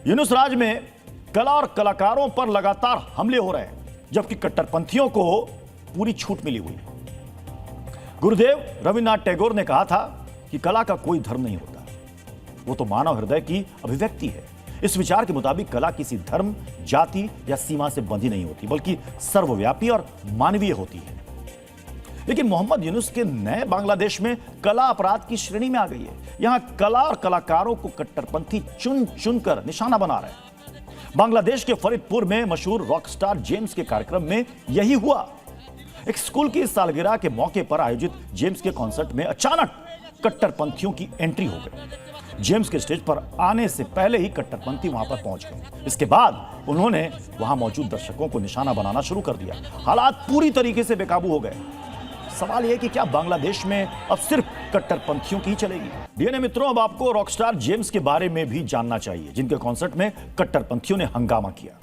यूनुस राज में कला और कलाकारों पर लगातार हमले हो रहे हैं, जबकि कट्टरपंथियों को पूरी छूट मिली हुई है। गुरुदेव रविन्द्रनाथ टैगोर ने कहा था कि कला का कोई धर्म नहीं होता, वो तो मानव हृदय की अभिव्यक्ति है। इस विचार के मुताबिक कला किसी धर्म, जाति या सीमा से बंधी नहीं होती, बल्कि सर्वव्यापी और मानवीय होती है। लेकिन मोहम्मद यूनुस के नए बांग्लादेश में कला अपराध की श्रेणी में आ गई है। यहां कला और कलाकारों को कट्टरपंथी चुन चुनकर निशाना बना रहे हैं। बांग्लादेश के फरीदपुर में मशहूर रॉकस्टार जेम्स के कार्यक्रम में यही हुआ। एक स्कूल की सालगिरह के मौके पर आयोजित जेम्स के कॉन्सर्ट में अचानक कट्टरपंथियों की एंट्री हो गई। जेम्स के स्टेज पर आने से पहले ही कट्टरपंथी वहां पर पहुंच गए। इसके बाद उन्होंने वहां मौजूद दर्शकों को निशाना बनाना शुरू कर दिया। हालात पूरी तरीके से बेकाबू हो गए। सवाल यह कि क्या बांग्लादेश में अब सिर्फ कट्टरपंथियों की चलेगी? डीएनए मित्रों, अब आपको रॉकस्टार जेम्स के बारे में भी जानना चाहिए, जिनके कॉन्सर्ट में कट्टरपंथियों ने हंगामा किया।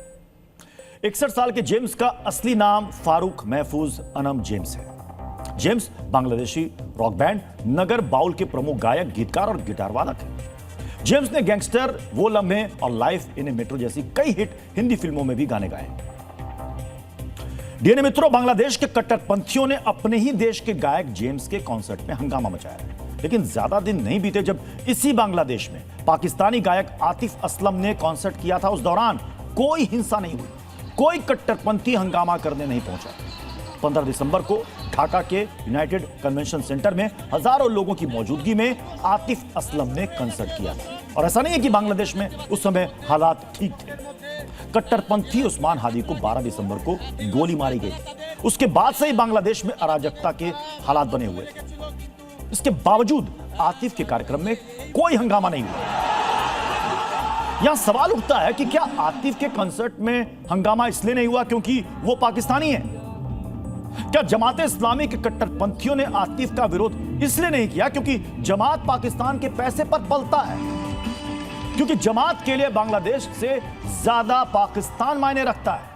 61 साल के जेम्स का असली नाम फारूक महफूज अनम जेम्स है। जेम्स बांग्लादेशी रॉक बैंड नगर बाउल के प्रमुख गायक, गीतकार और गिटार वादक हैं। जेम्स ने गैंगस्टर, वो लम्हे और लाइफ इन ए मेट्रो जैसी कई हिट हिंदी फिल्मों में भी गाने गाए। डीएनए मित्रों, बांग्लादेश के कट्टरपंथियों ने अपने ही देश के गायक जेम्स के कॉन्सर्ट में हंगामा मचाया है। लेकिन ज्यादा दिन नहीं बीते जब इसी बांग्लादेश में पाकिस्तानी गायक आतिफ असलम ने कॉन्सर्ट किया था। उस दौरान कोई हिंसा नहीं हुई, कोई कट्टरपंथी हंगामा करने नहीं पहुंचा। 15 दिसंबर को ढाका के यूनाइटेड कन्वेंशन सेंटर में हजारों लोगों की मौजूदगी में आतिफ असलम ने कंसर्ट किया था। और ऐसा नहीं है कि बांग्लादेश में उस समय हालात ठीक थे। कट्टरपंथी उस्मान हादी को 12 दिसंबर को गोली मारी गई। उसके बाद से ही बांग्लादेश में अराजकता के हालात बने हुए थे। इसके बावजूद आतिफ के कार्यक्रम में कोई हंगामा नहीं हुआ। यहां सवाल उठता है कि क्या आतिफ के कंसर्ट में हंगामा इसलिए नहीं हुआ क्योंकि वो पाकिस्तानी है? क्या जमात इस्लामी के कट्टरपंथियों ने आतिफ का विरोध इसलिए नहीं किया क्योंकि जमात पाकिस्तान के पैसे पर पलता है? क्योंकि जमात के लिए बांग्लादेश से ज्यादा पाकिस्तान मायने रखता है।